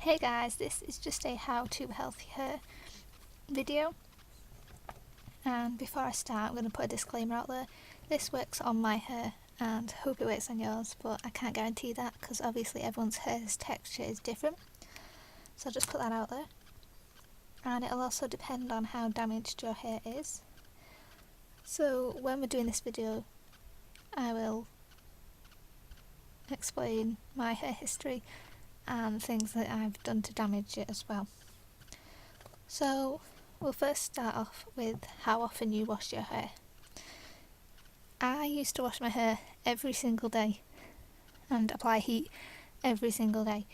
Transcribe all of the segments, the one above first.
Hey guys, this is just a how to healthy hair video, and before I start I'm going to put a disclaimer out there. This works on my hair and hope it works on yours, but I can't guarantee that because obviously everyone's hair's texture is different, so I'll just put that out there. And it'll also depend on how damaged your hair is. So when we're doing this video I will explain my hair history and things that I've done to damage it as well. So we'll first start off with how often you wash your hair. I used to wash my hair every single day and apply heat every single day,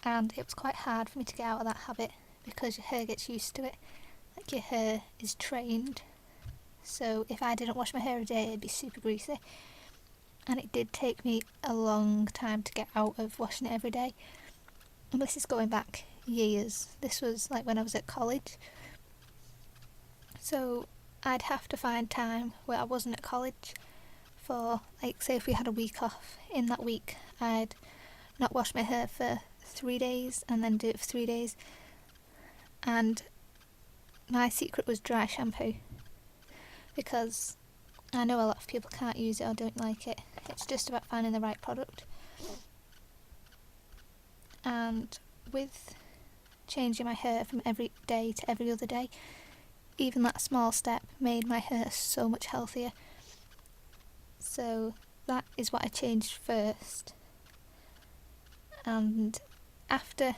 and it was quite hard for me to get out of that habit because your hair gets used to it, like your hair is trained. So if I didn't wash my hair a day it'd be super greasy, and it did take me a long time to get out of washing it every day. And this is going back years. This was like when I was at college. So I'd have to find time where I wasn't at college for, like, say if we had a week off, in that week I'd not wash my hair for 3 days and then do it for 3 days. And my secret was dry shampoo, because I know a lot of people can't use it or don't like it. It's just about finding the right product. And with changing my hair from every day to every other day, even that small step made my hair so much healthier. So that is what I changed first. And after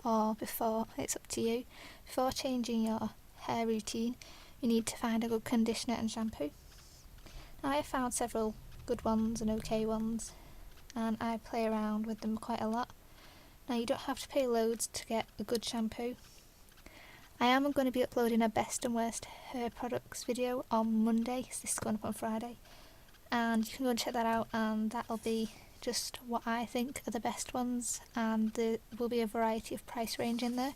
or before, it's up to you, before changing your hair routine you need to find a good conditioner and shampoo. Now, I have found several good ones and okay ones, and I play around with them quite a lot. Now, you don't have to pay loads to get a good shampoo. I am going to be uploading a best and worst hair products video on Monday, so this is going up on Friday, and you can go and check that out, and that'll be just what I think are the best ones, and there will be a variety of price range in there.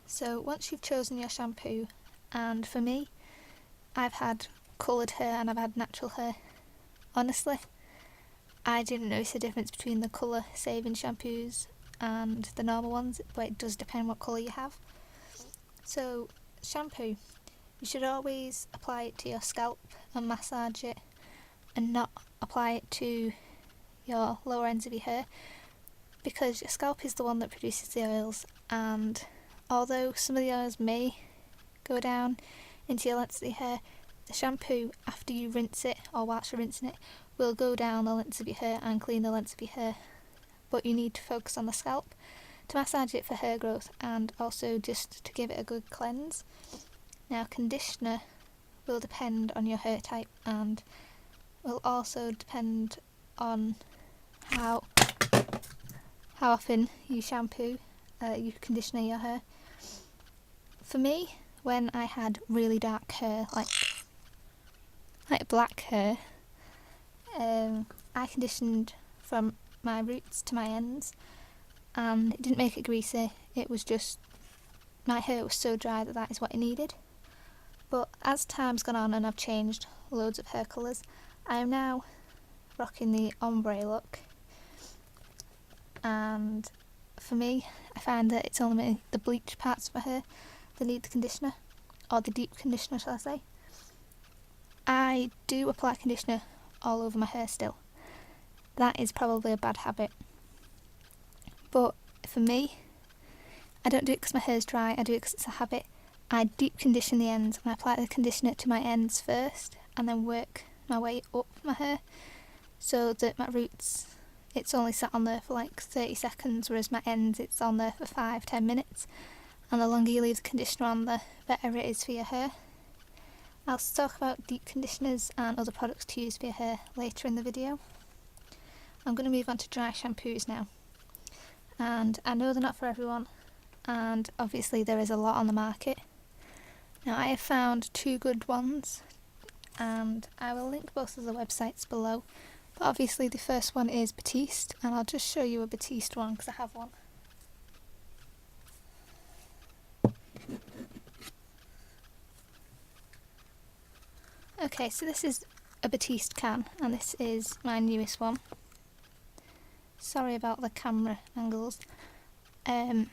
So once you've chosen your shampoo, and for me, I've had coloured hair and I've had natural hair. Honestly, I didn't notice the difference between the colour saving shampoos and the normal ones, but it does depend what colour you have. So shampoo, you should always apply it to your scalp and massage it, and not apply it to your lower ends of your hair, because your scalp is the one that produces the oils, and although some of the oils may go down into your lengths of your hair, the shampoo, after you rinse it or whilst you're rinsing it, will go down the lengths of your hair and clean the lengths of your hair. But you need to focus on the scalp to massage it for hair growth, and also just to give it a good cleanse. Now, conditioner will depend on your hair type, and will also depend on how often you shampoo, you conditioner your hair. For me, when I had really dark hair, like black hair, I conditioned from my roots to my ends, and it didn't make it greasy. It was just, my hair was so dry that is what it needed. But as time's gone on and I've changed loads of hair colours, I am now rocking the ombre look, and for me, I find that it's only the bleached parts of my hair that need the conditioner, or the deep conditioner shall I say. I do apply conditioner all over my hair still. That is probably a bad habit, but for me, I don't do it because my hair's dry, I do it because it's a habit. I deep condition the ends, and I apply the conditioner to my ends first and then work my way up my hair, so that my roots, it's only sat on there for like 30 seconds, whereas my ends, it's on there for 5-10 minutes. And the longer you leave the conditioner on, the better it is for your hair. I'll talk about deep conditioners and other products to use for your hair later in the video. I'm going to move on to dry shampoos now. And I know they're not for everyone, and obviously there is a lot on the market. Now, I have found 2 good ones, and I will link both of the websites below. But obviously the first one is Batiste, and I'll just show you a Batiste one because I have one. Okay, so this is a Batiste can, and this is my newest one. Sorry about the camera angles. And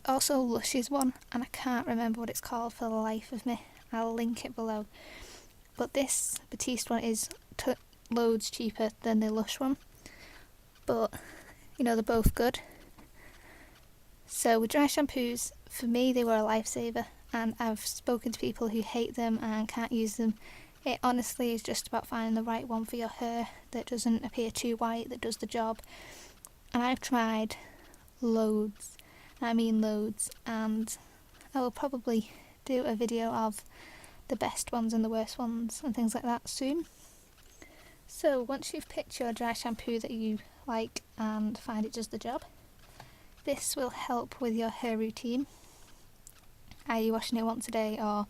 also Lush's one, and I can't remember what it's called for the life of me. I'll link it below. But this Batiste one is loads cheaper than the Lush one. But, you know, they're both good. So with dry shampoos, for me they were a lifesaver, and I've spoken to people who hate them and can't use them. It honestly is just about finding the right one for your hair that doesn't appear too white, that does the job. And I've tried loads, I mean loads, and I will probably do a video of the best ones and the worst ones and things like that soon. So once you've picked your dry shampoo that you like and find it does the job, this will help with your hair routine. Are you washing it once a day or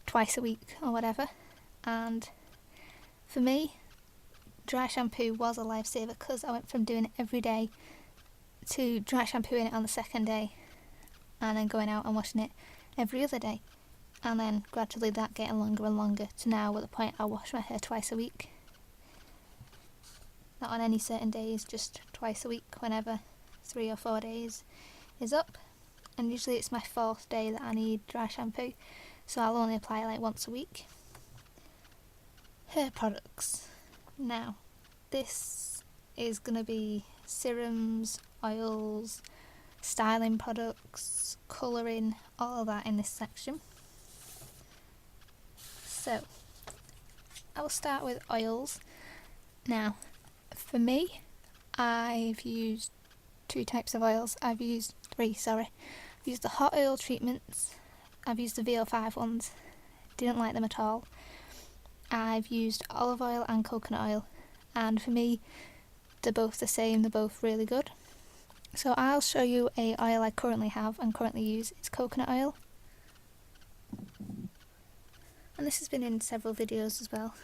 twice a week or whatever? And for me, dry shampoo was a lifesaver because I went from doing it every day to dry shampooing it on the second day and then going out and washing it every other day, and then gradually that getting longer and longer to now at the point I wash my hair twice a week. Not on any certain days, just twice a week whenever 3 or 4 days is up, and usually it's my 4th day that I need dry shampoo, so I'll only apply it like once a week. Hair products. Now, this is going to be serums, oils, styling products, colouring, all of that in this section. So, I will start with oils. Now, for me, I've used 2 types of oils. I've used 3, sorry. I've used the hot oil treatments. I've used the VO5 ones. Didn't like them at all. I've used olive oil and coconut oil, and for me, they're both the same. They're both really good. So I'll show you a oil I currently have and currently use. It's coconut oil. And this has been in several videos as well.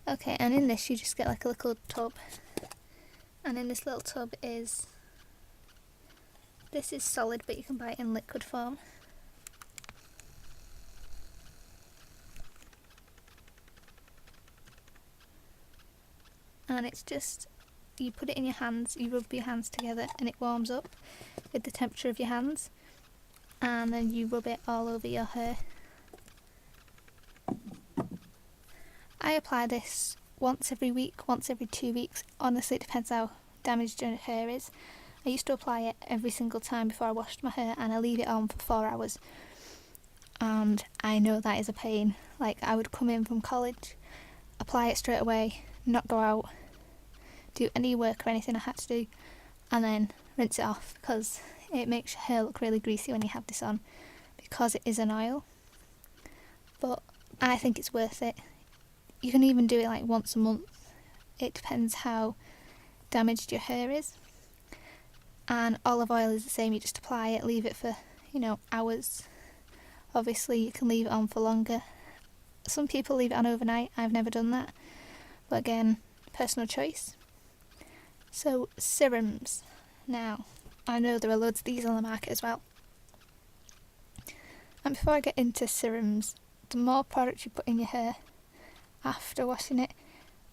Okay, and in this you just get like a little tub, and in this little tub this is solid, but you can buy it in liquid form. And it's just, you put it in your hands, you rub your hands together and it warms up with the temperature of your hands, and then you rub it all over your hair. I apply this once every week, once every 2 weeks. Honestly, it depends how damaged your hair is. I used to apply it every single time before I washed my hair, and I leave it on for 4 hours. And I know that is a pain. Like, I would come in from college, apply it straight away, not go out, do any work or anything I had to do, and then rinse it off, because it makes your hair look really greasy when you have this on, because it is an oil. But I think it's worth it. You can even do it like once a month. It depends how damaged your hair is. And olive oil is the same. You just apply it, leave it for, hours. Obviously you can leave it on for longer. Some people leave it on overnight. I've never done that. But again, personal choice. So serums. Now, I know there are loads of these on the market as well. And before I get into serums, the more product you put in your hair after washing it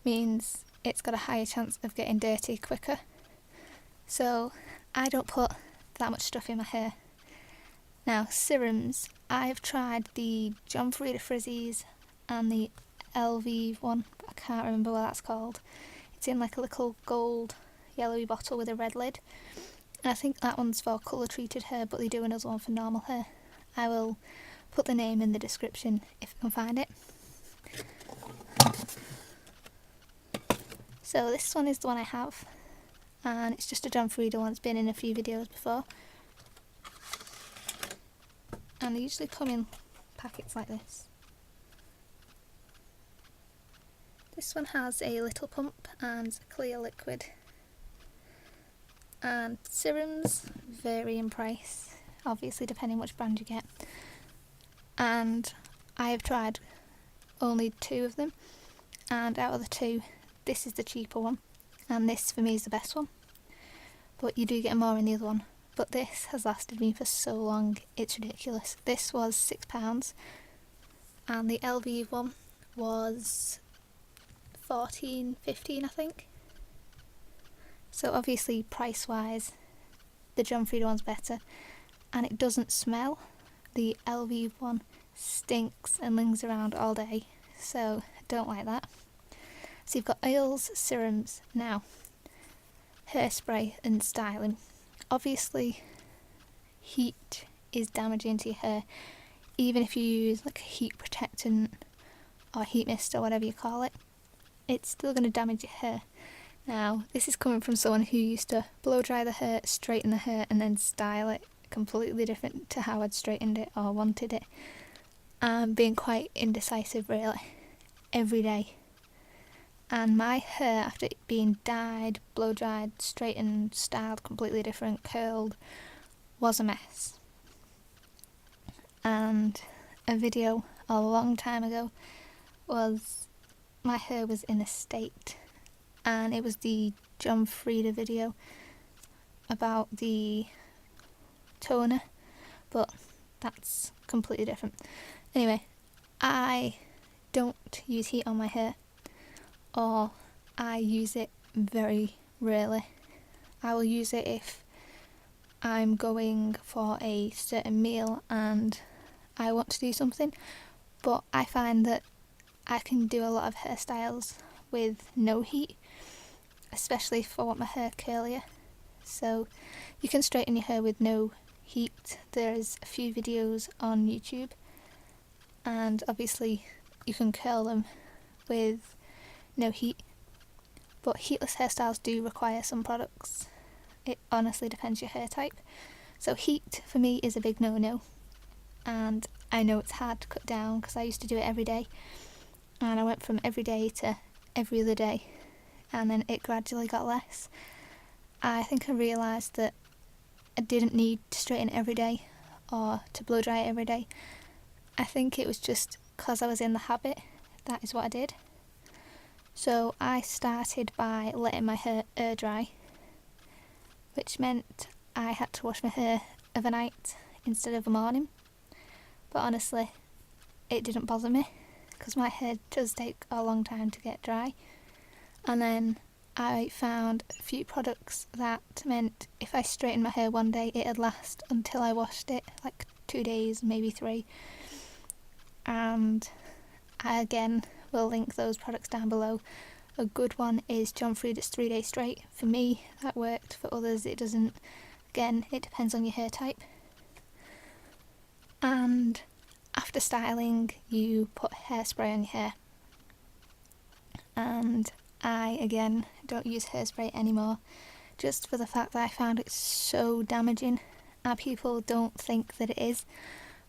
means it's got a higher chance of getting dirty quicker. So I don't put that much stuff in my hair. Now, serums, I've tried the John Frieda Frizzies and the LV one, I can't remember what that's called. It's in like a little gold yellowy bottle with a red lid, and I think that one's for colour treated hair, but they do another one for normal hair. I will put the name in the description if I can find it. So this one is the one I have, and it's just a John Frieda one. It's been in a few videos before, and they usually come in packets like this. This one has a little pump and clear liquid. And serums vary in price, obviously depending which brand you get. And I have tried only 2 of them, and out of the 2, this is the cheaper one, and this for me is the best one. But you do get more in the other one. But this has lasted me for so long, it's ridiculous. This was £6, and the LV one was 14-15 I think. So obviously price wise the John Frieda one's better, and it doesn't smell. The LV one stinks and lingers around all day, so I don't like that. So you've got oils, serums, now hairspray and styling. Obviously heat is damaging to your hair, even if you use like a heat protectant or heat mist or whatever you call it, it's still going to damage your hair. Now this is coming from someone who used to blow dry the hair, straighten the hair and then style it, completely different to how I'd straightened it or wanted it. Being quite indecisive really every day, and my hair after it being dyed, blow dried, straightened, styled completely different, curled, was a mess. And a video a long time ago was my hair was in a state, and it was the John Frieda video about the toner, but that's completely different. Anyway, I don't use heat on my hair, or I use it very rarely. I will use it if I'm going for a certain meal and I want to do something, but I find that I can do a lot of hairstyles with no heat, especially if I want my hair curlier. So you can straighten your hair with no heat. There's a few videos on YouTube, and obviously you can curl them with no heat, but heatless hairstyles do require some products. It honestly depends your hair type. So heat for me is a big no-no, and I know it's hard to cut down because I used to do it every day, and I went from every day to every other day, and then it gradually got less. I think I realised that I didn't need to straighten it every day or to blow dry it every day. I think it was just because I was in the habit, that is what I did. So I started by letting my hair air dry, which meant I had to wash my hair overnight instead of a morning. But honestly, it didn't bother me because my hair does take a long time to get dry. And then I found a few products that meant if I straightened my hair one day, it'd last until I washed it, like 2 days, maybe 3. And I again will link those products down below. A good one is John Frieda's 3 Day Straight. For me, that worked. For others, it doesn't. Again, it depends on your hair type. And after styling, you put hairspray on your hair. And I, again, don't use hairspray anymore, just for the fact that I found it so damaging. And people don't think that it is,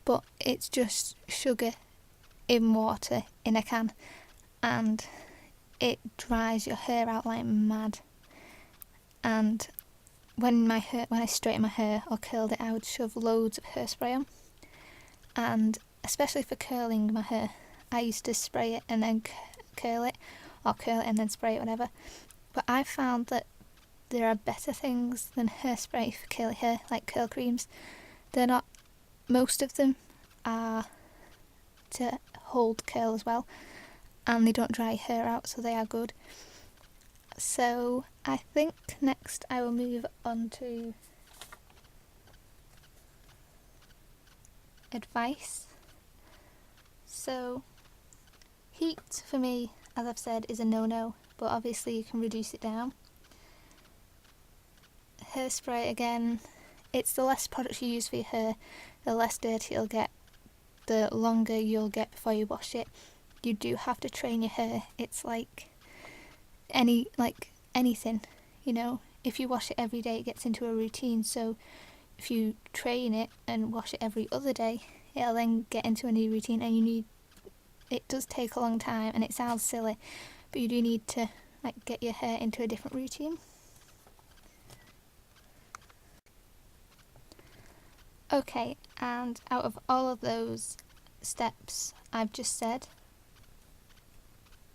but it's just sugar in water in a can, and it dries your hair out like mad. And when I straightened my hair or curled it, I would shove loads of hairspray on, and especially for curling my hair, I used to spray it and then curl it, or curl it and then spray it, whatever. But I found that there are better things than hairspray for curly hair, like curl creams. They're not, most of them are to hold curl as well, and they don't dry your hair out, so they are good. So I think next I will move on to advice. So heat for me, as I've said, is a no-no, but obviously you can reduce it down. Hairspray, again, it's the less products you use for your hair, the less dirty it'll get, the longer you'll get before you wash it. You do have to train your hair. It's like anything, you know, if you wash it every day, it gets into a routine. So if you train it and wash it every other day, it'll then get into a new routine, and it does take a long time, and it sounds silly, but you do need to get your hair into a different routine. Okay, and out of all of those steps I've just said,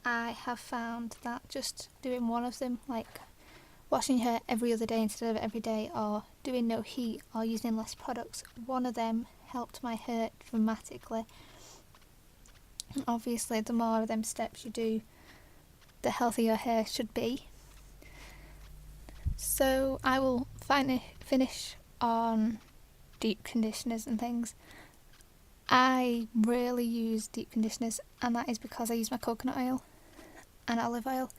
I have found that just doing one of them, like washing your hair every other day instead of every day, or doing no heat, or using less products, one of them helped my hair dramatically. And obviously the more of them steps you do, the healthy your hair should be. So I will finish on deep conditioners and things. I rarely use deep conditioners, and that is because I use my coconut oil and olive oil.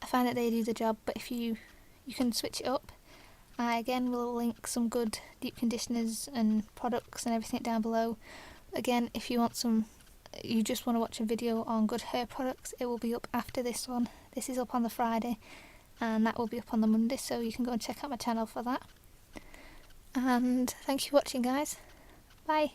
I find that they do the job, but if you can switch it up. I again will link some good deep conditioners and products and everything down below. Again, if you just want to watch a video on good hair products, it will be up after this one. This is up on the Friday and that will be up on the Monday, so you can go and check out my channel for that. And thank you for watching, guys. Bye.